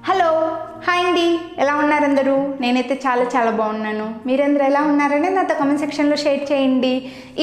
Hello hi అండి, ఎలా ఉన్నారు అందరూ? నేనైతే చాలా బాగున్నాను. మీరందరూ ఎలా ఉన్నారని నాతో కామెంట్ సెక్షన్లో షేర్ చేయండి.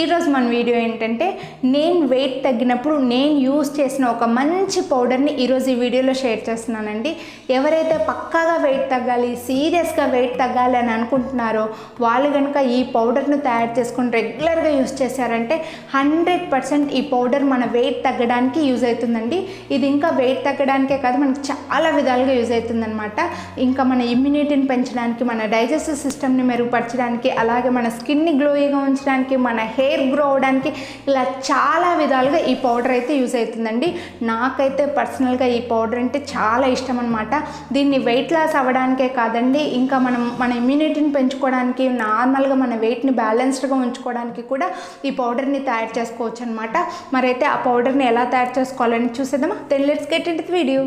ఈరోజు మన వీడియో ఏంటంటే నేను వెయిట్ తగ్గినప్పుడు నేను యూజ్ చేసిన ఒక మంచి పౌడర్ని ఈరోజు ఈ వీడియోలో షేర్ చేస్తున్నానండి. ఎవరైతే పక్కాగా వెయిట్ తగ్గాలి, సీరియస్గా వెయిట్ తగ్గాలి అని అనుకుంటున్నారో వాళ్ళు కనుక ఈ పౌడర్ను తయారు చేసుకుని రెగ్యులర్గా యూజ్ చేశారంటే 100% ఈ పౌడర్ మన వెయిట్ తగ్గడానికి యూజ్ అవుతుందండి. ఇది ఇంకా వెయిట్ తగ్గడానికే కాదు, మనకి చాలా విధాలుగా యూజ్ అవుతుందన్నమాట. ఇంకా మన ఇమ్యూనిటీని పెంచడానికి, మన డైజెస్టివ్ సిస్టమ్ని మెరుగుపరచడానికి, అలాగే మన స్కిన్ని గ్లోయిగా ఉంచడానికి, మన హెయిర్ గ్రో అవడానికి, ఇలా చాలా విధాలుగా ఈ పౌడర్ అయితే యూజ్ అవుతుందండి. నాకైతే పర్సనల్గా ఈ పౌడర్ అంటే చాలా ఇష్టం అనమాట. దీన్ని వెయిట్ లాస్ అవ్వడానికే కాదండి, ఇంకా మన ఇమ్యూనిటీని పెంచుకోవడానికి, నార్మల్గా మన వెయిట్ని బ్యాలెన్స్డ్గా ఉంచుకోవడానికి కూడా ఈ పౌడర్ని తయారు చేసుకోవచ్చు అనమాట. మరైతే ఆ పౌడర్ని ఎలా తయారు చేసుకోవాలని చూసేద్దామా? Then let's get into the video.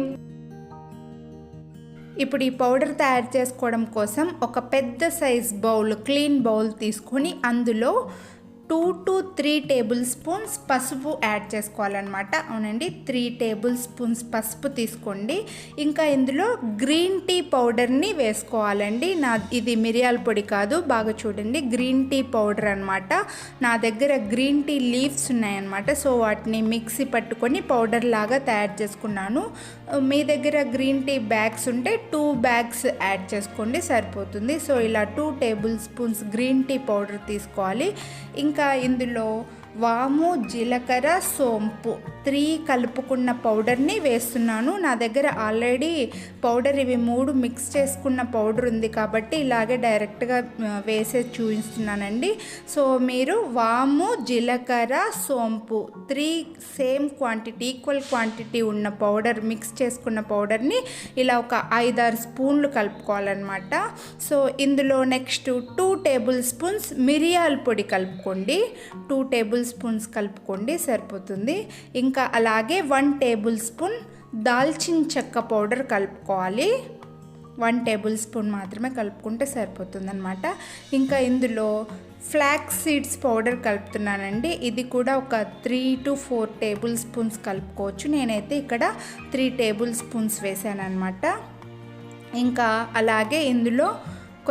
ఇప్పుడు ఈ పౌడర్ తయారు చేసుకోవడం కోసం ఒక పెద్ద సైజ్ బౌల్, క్లీన్ బౌల్ తీసుకొని అందులో 2 to 3 టేబుల్ స్పూన్స్ పసుపు యాడ్ చేసుకోవాలన్నమాట. అవునండి, 3 టేబుల్ స్పూన్స్ పసుపు తీసుకోండి. ఇంకా ఇందులో గ్రీన్ టీ పౌడర్ని వేసుకోవాలండి. ఇది మిరియాల పొడి కాదు, బాగా చూడండి, గ్రీన్ టీ పౌడర్ అనమాట. నా దగ్గర గ్రీన్ టీ లీవ్స్ ఉన్నాయన్నమాట, సో వాటిని మిక్సీ పట్టుకొని పౌడర్ లాగా తయారు చేసుకున్నాను. మీ దగ్గర గ్రీన్ టీ బ్యాగ్స్ ఉంటే 2 బ్యాగ్స్ యాడ్ చేసుకోండి, సరిపోతుంది. సో ఇలా 2 tablespoons green tea powder తీసుకోవాలి. ఇంకా ఇందులో వాము, జీలకర్ర, సోంపు 3 కలుపుకున్న పౌడర్ని వేస్తున్నాను. నా దగ్గర ఆల్రెడీ పౌడర్ ఇవి 3 మిక్స్ చేసుకున్న పౌడర్ ఉంది కాబట్టి ఇలాగే డైరెక్ట్గా వేసేసి చూపిస్తున్నానండి. సో మీరు వాము, జీలకర్ర, సోంపు 3 సేమ్ క్వాంటిటీ, ఈక్వల్ క్వాంటిటీ ఉన్న పౌడర్, మిక్స్ చేసుకున్న పౌడర్ని ఇలా ఒక 5-6 స్పూన్లు కలుపుకోవాలన్నమాట. సో ఇందులో నెక్స్ట్ 2 టేబుల్ స్పూన్స్ మిరియాల పొడి కలుపుకోండి. 2 టేబుల్ స్పూన్స్ కలుపుకోండి, సరిపోతుంది. ఇంకా అలాగే 1 టేబుల్ స్పూన్ దాల్చిన చెక్క పౌడర్ కలుపుకోవాలి. 1 టేబుల్ స్పూన్ మాత్రమే కలుపుకుంటే సరిపోతుందన్నమాట. ఇంకా ఇందులో ఫ్లాక్స్ సీడ్స్ పౌడర్ కలుపుతున్నానండి. ఇది కూడా ఒక 3 to 4 టేబుల్ స్పూన్స్ కలుపుకోవచ్చు. నేనైతే ఇక్కడ 3 టేబుల్ స్పూన్స్ వేసాను అనమాట. ఇంకా అలాగే ఇందులో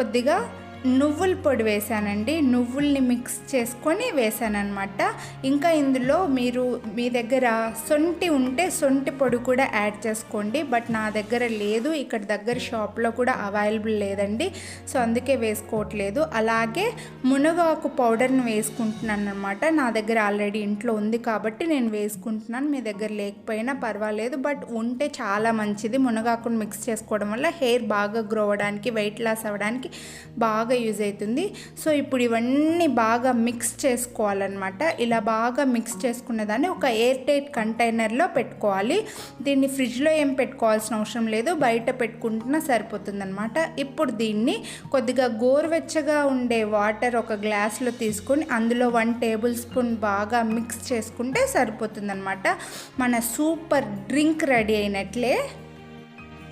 కొద్దిగా నువ్వుల పొడి వేసానండి. నువ్వుల్ని మిక్స్ చేసుకొని వేసానమాట. ఇంకా ఇందులో మీ దగ్గర సొంటి ఉంటే సొంటి పొడి కూడా యాడ్ చేసుకోండి, బట్ నా దగ్గర లేదు, ఇక్కడ దగ్గర షాప్లో కూడా అవైలబుల్ లేదండి, సో అందుకే వేసుకోవట్లేదు. అలాగే మునగాకు పౌడర్ని వేసుకుంటున్నాను అనమాట. నా దగ్గర ఆల్రెడీ ఇంట్లో ఉంది కాబట్టి నేను వేసుకుంటున్నాను. మీ దగ్గర లేకపోయినా పర్వాలేదు, బట్ ఉంటే చాలా మంచిది. మునగాకును మిక్స్ చేసుకోవడం వల్ల హెయిర్ బాగా గ్రో అవ్వడానికి, వెయిట్ లాస్ అవ్వడానికి బాగా యూజ్ అవుతుంది. సో ఇప్పుడు ఇవన్నీ బాగా మిక్స్ చేసుకోవాలన్నమాట. ఇలా బాగా మిక్స్ చేసుకున్న దాన్ని ఒక ఎయిర్ టైట్ కంటైనర్లో పెట్టుకోవాలి. దీన్ని ఫ్రిడ్జ్లో ఏం పెట్టుకోవాల్సిన అవసరం లేదు, బయట పెట్టుకుంటున్నా సరిపోతుందన్నమాట. ఇప్పుడు దీన్ని కొద్దిగా గోరువెచ్చగా ఉండే వాటర్ ఒక గ్లాస్లో తీసుకొని అందులో 1 టేబుల్ స్పూన్ బాగా మిక్స్ చేసుకుంటే సరిపోతుందన్నమాట. మన సూపర్ డ్రింక్ రెడీ అయినట్లే.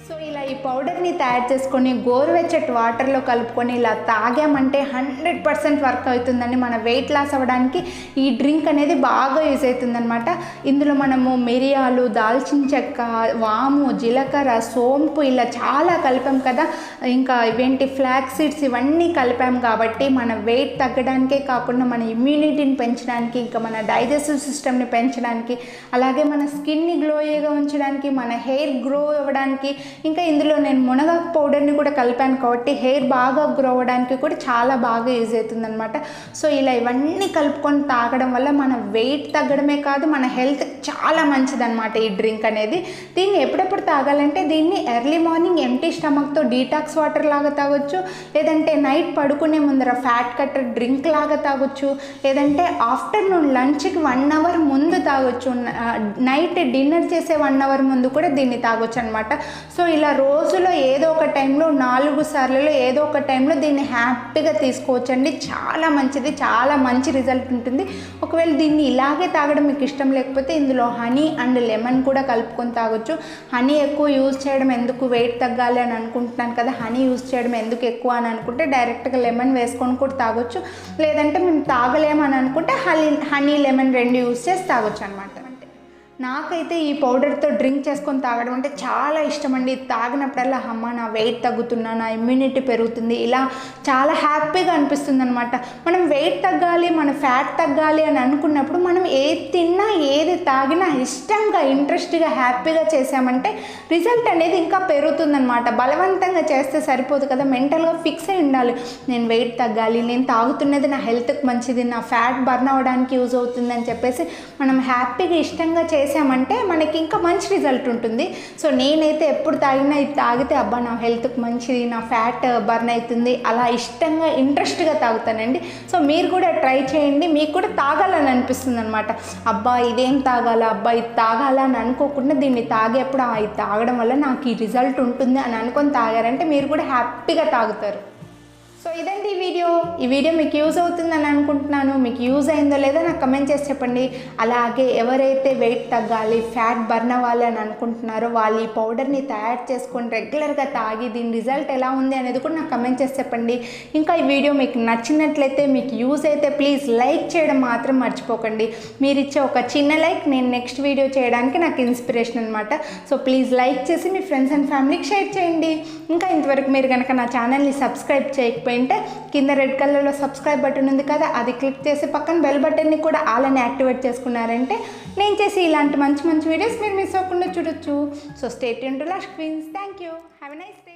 సో ఇలా ఈ పౌడర్ని తయారు చేసుకొని గోరువెచ్చటి వాటర్లో కలుపుకొని ఇలా తాగామంటే 100% వర్క్ అవుతుందండి. మన వెయిట్ లాస్ అవ్వడానికి ఈ డ్రింక్ అనేది బాగా యూజ్ అవుతుందన్నమాట. ఇందులో మనము మిరియాలు, దాల్చిన చెక్క, వాము, జీలకర్ర, సోంపు ఇలా చాలా కలిపాం కదా. ఇంకా ఇవేంటి ఫ్లాక్స్ సీడ్స్ ఇవన్నీ కలిపాం కాబట్టి మన వెయిట్ తగ్గడానికే కాకుండా మన ఇమ్యూనిటీని పెంచడానికి, ఇంకా మన డైజెస్టివ్ సిస్టమ్ని పెంచడానికి, అలాగే మన స్కిన్ని గ్లోయిగా ఉంచడానికి, మన హెయిర్ గ్రో అవ్వడానికి, ఇంకా ఇందులో నేను మునగాకు పౌడర్ని కూడా కలిపాను కాబట్టి హెయిర్ బాగా గ్రో అవ్వడానికి కూడా చాలా బాగా యూజ్ అవుతుందన్నమాట. సో ఇలా ఇవన్నీ కలుపుకొని తాగడం వల్ల మన వెయిట్ తగ్గడమే కాదు, మన హెల్త్ చాలా మంచిదన్నమాట ఈ డ్రింక్ అనేది. దీన్ని ఎప్పుడెప్పుడు తాగాలంటే దీన్ని ఎర్లీ మార్నింగ్ ఎంటీ స్టమక్తో డీటాక్స్ వాటర్ లాగా తాగొచ్చు, లేదంటే నైట్ పడుకునే ముందర ఫ్యాట్ కట్టర్ డ్రింక్ లాగా తాగొచ్చు, లేదంటే ఆఫ్టర్నూన్ లంచ్కి 1 అవర్ ముందు తాగొచ్చు, నైట్ డిన్నర్ చేసే 1 అవర్ ముందు కూడా దీన్ని తాగొచ్చు అనమాట. సో ఇలా రోజులో ఏదో ఒక టైంలో 4 సార్లలో ఏదో ఒక టైంలో దీన్ని హ్యాపీగా తీసుకోవచ్చండి. చాలా మంచిది, చాలా మంచి రిజల్ట్ ఉంటుంది. ఒకవేళ దీన్ని ఇలాగే తాగడం మీకు ఇష్టం లేకపోతే ఇందులో హనీ అండ్ లెమన్ కూడా కలుపుకొని తాగొచ్చు. హనీ ఎక్కువ యూజ్ చేయడం ఎందుకు, వెయిట్ తగ్గాలి అని అనుకుంటున్నాను కదా, హనీ యూజ్ చేయడం ఎందుకు ఎక్కువ అని అనుకుంటే డైరెక్ట్గా లెమన్ వేసుకొని కూడా తాగొచ్చు, లేదంటే మేము తాగలేమని అనుకుంటే హనీ లెమన్ 2 యూజ్ చేసి తాగొచ్చు అనమాట. నాకైతే ఈ పౌడర్తో డ్రింక్ చేసుకొని తాగడం అంటే చాలా ఇష్టం అండి. తాగినప్పుడల్లా అమ్మ నా వెయిట్ తగ్గుతున్నా, నా ఇమ్యూనిటీ పెరుగుతుంది, ఇలా చాలా హ్యాపీగా అనిపిస్తుంది అనమాట. మనం వెయిట్ తగ్గాలి, మన ఫ్యాట్ తగ్గాలి అని అనుకున్నప్పుడు మనం ఏది తిన్నా ఏది తాగినా ఇష్టంగా ఇంట్రెస్ట్గా హ్యాపీగా చేసామంటే రిజల్ట్ అనేది ఇంకా పెరుగుతుందనమాట. బలవంతంగా చేస్తే సరిపోదు కదా, మెంటల్గా ఫిక్స్ అయి ఉండాలి. నేను వెయిట్ తగ్గాలి, నేను తాగుతున్నది నా హెల్త్కి మంచిది, నా ఫ్యాట్ బర్న్ అవ్వడానికి యూజ్ అవుతుంది అని చెప్పేసి మనం హ్యాపీగా ఇష్టంగా చేసామంటే మనకి ఇంకా మంచి రిజల్ట్ ఉంటుంది. సో నేనైతే ఎప్పుడు తాగినా ఇది తాగితే అబ్బా నా హెల్త్కి మంచిది, నా ఫ్యాట్ బర్న్ అవుతుంది, అలా ఇష్టంగా ఇంట్రెస్ట్గా తాగుతానండి. సో మీరు కూడా ట్రై చేయండి, మీకు కూడా తాగాలని అనిపిస్తుంది అనమాట. అబ్బా ఇదేం తాగాలా, అబ్బా ఇది తాగాలా అని అనుకోకుండా దీన్ని తాగేప్పుడు ఇది తాగడం వల్ల నాకు ఈ రిజల్ట్ ఉంటుంది అని అనుకొని తాగారంటే మీరు కూడా హ్యాపీగా తాగుతారు. సో ఇదండి ఈ వీడియో మీకు యూజ్ అవుతుందని అనుకుంటున్నాను. మీకు యూజ్ అయిందో లేదో నాకు కమెంట్ చేసి చెప్పండి. అలాగే ఎవరైతే వెయిట్ తగ్గాలి, ఫ్యాట్ బర్న్ అవ్వాలి అని అనుకుంటున్నారో వాళ్ళు ఈ పౌడర్ని తయారు చేసుకొని రెగ్యులర్గా తాగి దీని రిజల్ట్ ఎలా ఉంది అనేది కూడా నాకు కమెంట్ చేసి చెప్పండి. ఇంకా ఈ వీడియో మీకు నచ్చినట్లయితే, మీకు యూజ్ అయితే ప్లీజ్ లైక్ చేయడం మాత్రం మర్చిపోకండి. మీరు ఇచ్చే ఒక చిన్న లైక్ నేను నెక్స్ట్ వీడియో చేయడానికి నాకు ఇన్స్పిరేషన్ అనమాట. సో ప్లీజ్ లైక్ చేసి మీ ఫ్రెండ్స్ అండ్ ఫ్యామిలీకి షేర్ చేయండి. ఇంకా ఇంతవరకు మీరు కనుక నా ఛానల్ని సబ్స్క్రైబ్ చేయకపోతే కింద రెడ్ కలర్లో సబ్స్క్రైబ్ బటన్ ఉంది కదా, అది క్లిక్ చేసి పక్కన బెల్ బటన్ని కూడా ఆల్ అని యాక్టివేట్ చేసుకున్నారంటే నేను చేసి ఇలాంటి మంచి మంచి వీడియోస్ మీరు మిస్ అవ్వకుండా చూడొచ్చు. So stay tuned to lush queens. Thank you. Have a nice day.